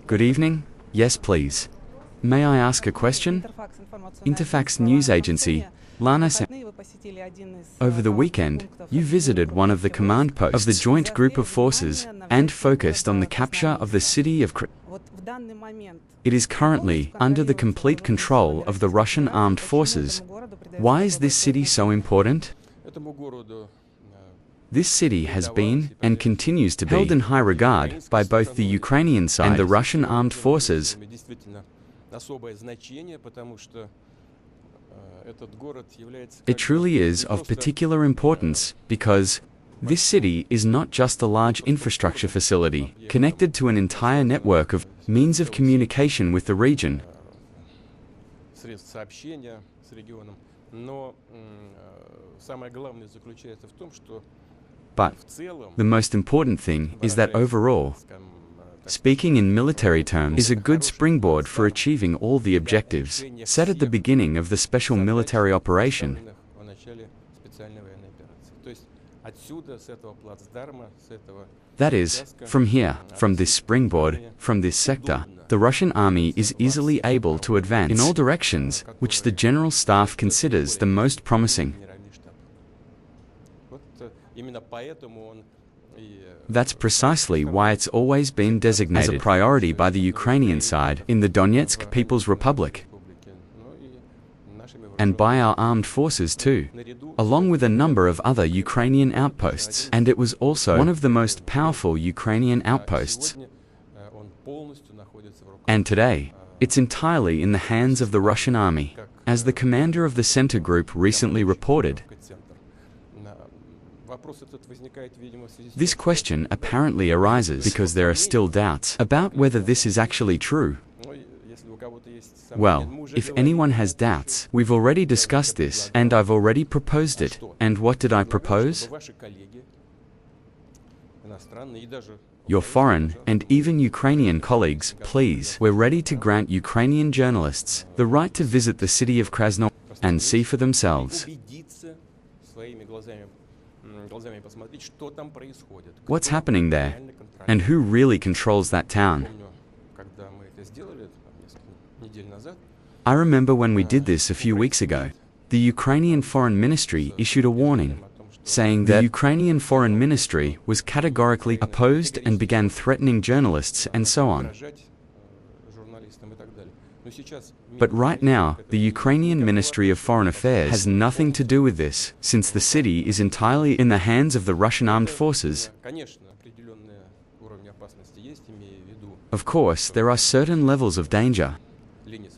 Good evening. Yes, please. May I ask a question? Interfax news agency, Lana. Over the weekend, you visited one of the command posts of the joint group of forces and focused on the capture of the city of It is currently under the complete control of the Russian armed forces. Why is this city so important? This city has been, and continues to be, held in high regard by both the Ukrainian side and the Russian armed forces. It truly is of particular importance because this city is not just a large infrastructure facility connected to an entire network of means of communication with the region. But the most important thing is that overall, speaking in military terms, is a good springboard for achieving all the objectives set at the beginning of the special military operation. That is, from here, from this springboard, from this sector, the Russian army is easily able to advance in all directions, which the General Staff considers the most promising. That's precisely why it's always been designated as a priority by the Ukrainian side in the Donetsk People's Republic, and by our armed forces too, along with a number of other Ukrainian outposts. And it was also one of the most powerful Ukrainian outposts. And today, it's entirely in the hands of the Russian army, as the commander of the center group recently reported. This question apparently arises because there are still doubts about whether this is actually true. Well, if anyone has doubts, we've already discussed this, and I've already proposed it. And what did I propose? Your foreign and even Ukrainian colleagues, please, we're ready to grant Ukrainian journalists the right to visit the city of Krasnoyarsk and see for themselves what's happening there, and who really controls that town. I remember when we did this a few weeks ago, the Ukrainian Foreign Ministry issued a warning, saying that the Ukrainian Foreign Ministry was categorically opposed and began threatening journalists and so on. But right now, the Ukrainian Ministry of Foreign Affairs has nothing to do with this, since the city is entirely in the hands of the Russian armed forces. Of course, there are certain levels of danger,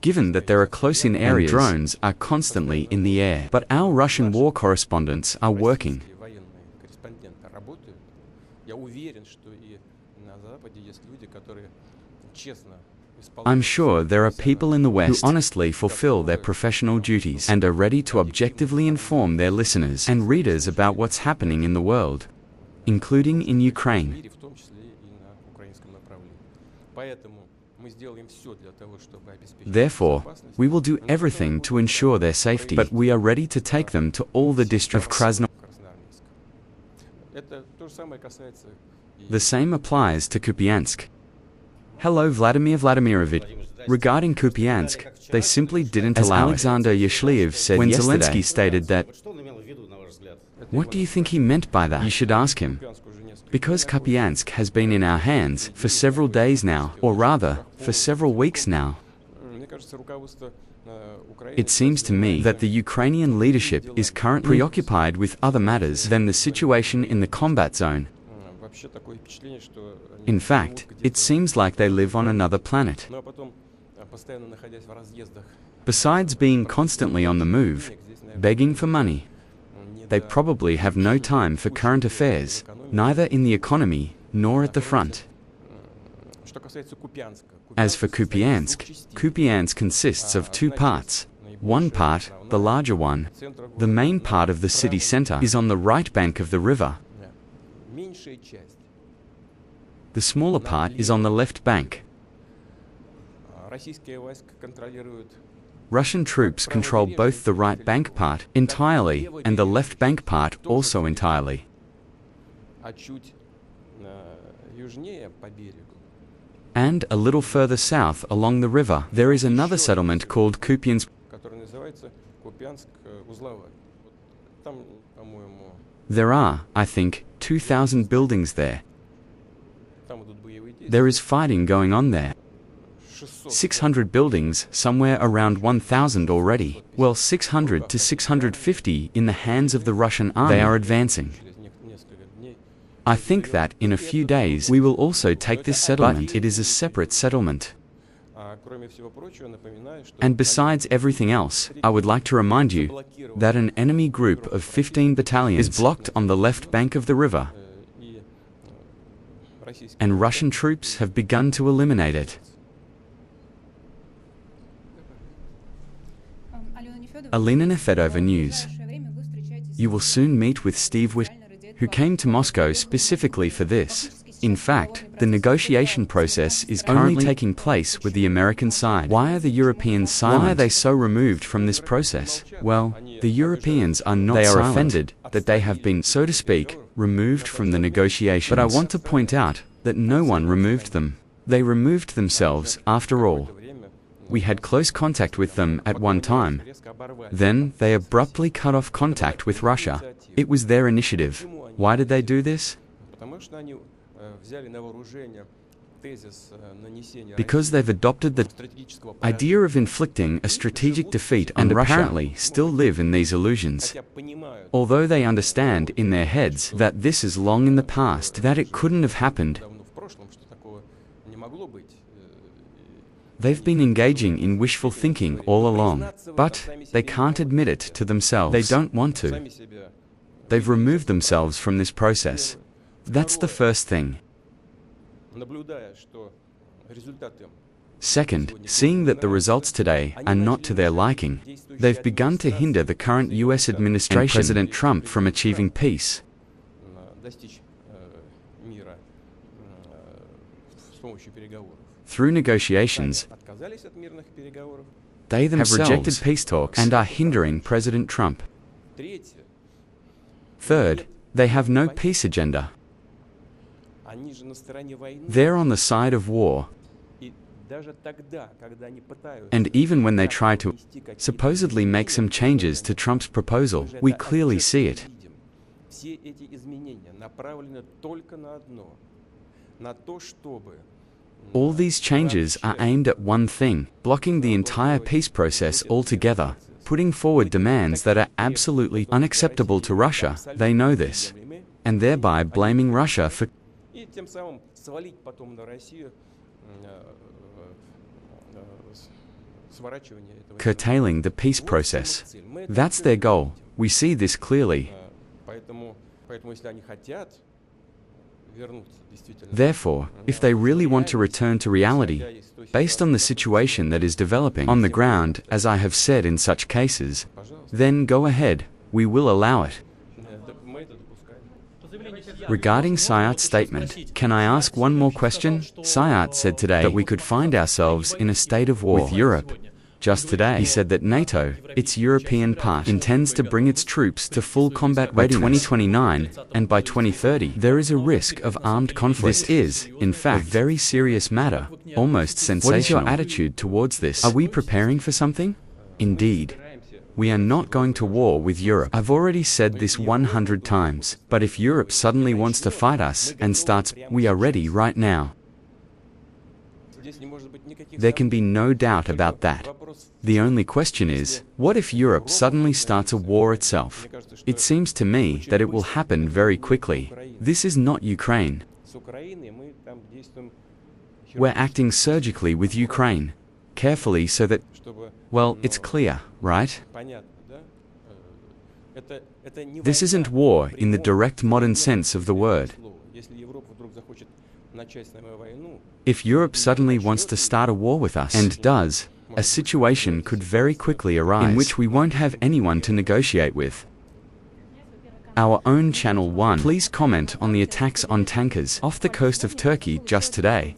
given that there are close-in areas and drones are constantly in the air. But our Russian war correspondents are working. I'm sure there are people in the West who honestly fulfill their professional duties and are ready to objectively inform their listeners and readers about what's happening in the world, including in Ukraine. Therefore, we will do everything to ensure their safety, but we are ready to take them to all the districts of Krasnoyarsk. The same applies to Kupiansk. Hello Vladimir Vladimirovich. Regarding Kupiansk, they simply didn't allow it. Alexander Yashliev said when yesterday, Zelensky stated that. What do you think he meant by that? You should ask him. Because Kupiansk has been in our hands for several days now, or rather, for several weeks now. It seems to me that the Ukrainian leadership is currently preoccupied with other matters than the situation in the combat zone. In fact, it seems like they live on another planet. Besides being constantly on the move, begging for money, they probably have no time for current affairs, neither in the economy nor at the front. As for Kupiansk, Kupiansk consists of two parts. One part, the larger one, the main part of the city center, is on the right bank of the river. The smaller part is on the left bank. Russian troops control both the right bank part entirely and the left bank part also entirely. And a little further south along the river, there is another settlement called Kupiansk. There are, I think, 2,000 buildings there. There is fighting going on there. 600 buildings, somewhere around 1,000 already. Well, 600 to 650 in the hands of the Russian army. They are advancing. I think that in a few days we will also take this settlement. But it is a separate settlement. And besides everything else, I would like to remind you that an enemy group of 15 battalions is blocked on the left bank of the river, and Russian troops have begun to eliminate it. Alina Nefedova News. You will soon meet with Steve Witkoff, who came to Moscow specifically for this. In fact, the negotiation process is currently taking place with the American side. Why are the Europeans silent? Why are they so removed from this process? Well, the Europeans are not silent. They are offended that they have been, so to speak, removed from the negotiations. But I want to point out that no one removed them. They removed themselves, after all. We had close contact with them at one time. Then they abruptly cut off contact with Russia. It was their initiative. Why did they do this? Because they've adopted the idea of inflicting a strategic defeat on Russia, and apparently still live in these illusions. Although they understand in their heads that this is long in the past, that it couldn't have happened. They've been engaging in wishful thinking all along, but they can't admit it to themselves. They don't want to. They've removed themselves from this process. That's the first thing. Second, seeing that the results today are not to their liking, they've begun to hinder the current US administration and President Trump from achieving peace. Through negotiations, they themselves have rejected peace talks and are hindering President Trump. Third, they have no peace agenda. They're on the side of war. And even when they try to supposedly make some changes to Trump's proposal, we clearly see it. All these changes are aimed at one thing: blocking the entire peace process altogether, putting forward demands that are absolutely unacceptable to Russia. They know this, and thereby blaming Russia for curtailing the peace process. That's their goal. We see this clearly. Therefore, if they really want to return to reality, based on the situation that is developing on the ground, as I have said in such cases, then go ahead, we will allow it. Regarding Sayat's statement, can I ask one more question? Sayat said today that we could find ourselves in a state of war with Europe. Just today, he said that NATO, its European part, intends to bring its troops to full combat readiness by 2029, and by 2030, there is a risk of armed conflict. This is, in fact, a very serious matter, almost sensational. What is your attitude towards this? Are we preparing for something? Indeed. We are not going to war with Europe. I've already said this 100 times, but if Europe suddenly wants to fight us and starts, we are ready right now. There can be no doubt about that. The only question is, what if Europe suddenly starts a war itself? It seems to me that it will happen very quickly. This is not Ukraine. We're acting surgically with Ukraine, carefully so that, well, it's clear, right? This isn't war in the direct modern sense of the word. If Europe suddenly wants to start a war with us, and does, a situation could very quickly arise in which we won't have anyone to negotiate with. Our own Channel 1, please comment on the attacks on tankers off the coast of Turkey just today.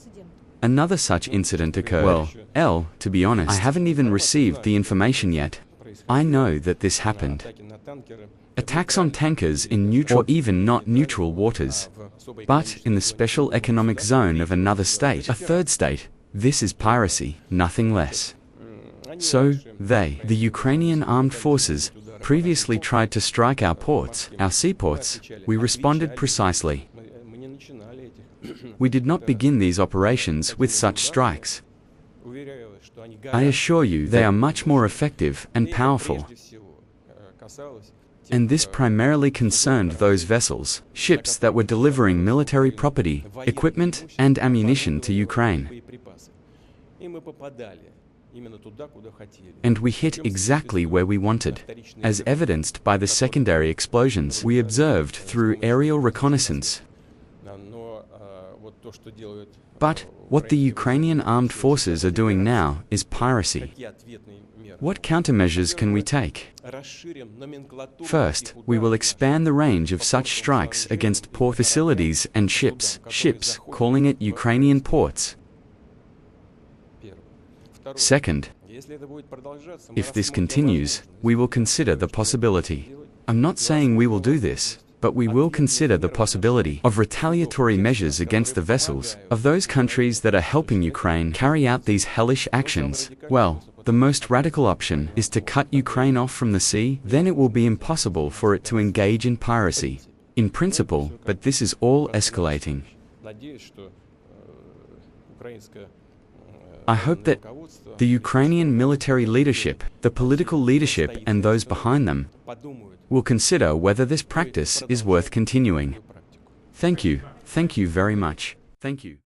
Another such incident occurred. Well, to be honest, I haven't even received the information yet. I know that this happened. attacks on tankers in neutral or even not neutral waters, but in the special economic zone of another state, a third state. This is piracy, nothing less. So, the Ukrainian armed forces, previously tried to strike our ports, our seaports. We responded precisely. We did not begin these operations with such strikes. I assure you they are much more effective and powerful. And this primarily concerned those vessels, ships that were delivering military property, equipment, and ammunition to Ukraine. And we hit exactly where we wanted, as evidenced by the secondary explosions we observed through aerial reconnaissance. But what the Ukrainian armed forces are doing now is piracy. What countermeasures can we take? First, we will expand the range of such strikes against port facilities and ships, calling at Ukrainian ports. Second, if this continues, we will consider the possibility. I'm not saying we will do this, but we will consider the possibility of retaliatory measures against the vessels of those countries that are helping Ukraine carry out these hellish actions. Well, the most radical option is to cut Ukraine off from the sea, then it will be impossible for it to engage in piracy. In principle, but this is all escalating. I hope that the Ukrainian military leadership, the political leadership, and those behind them will consider whether this practice is worth continuing. Thank you very much. Thank you.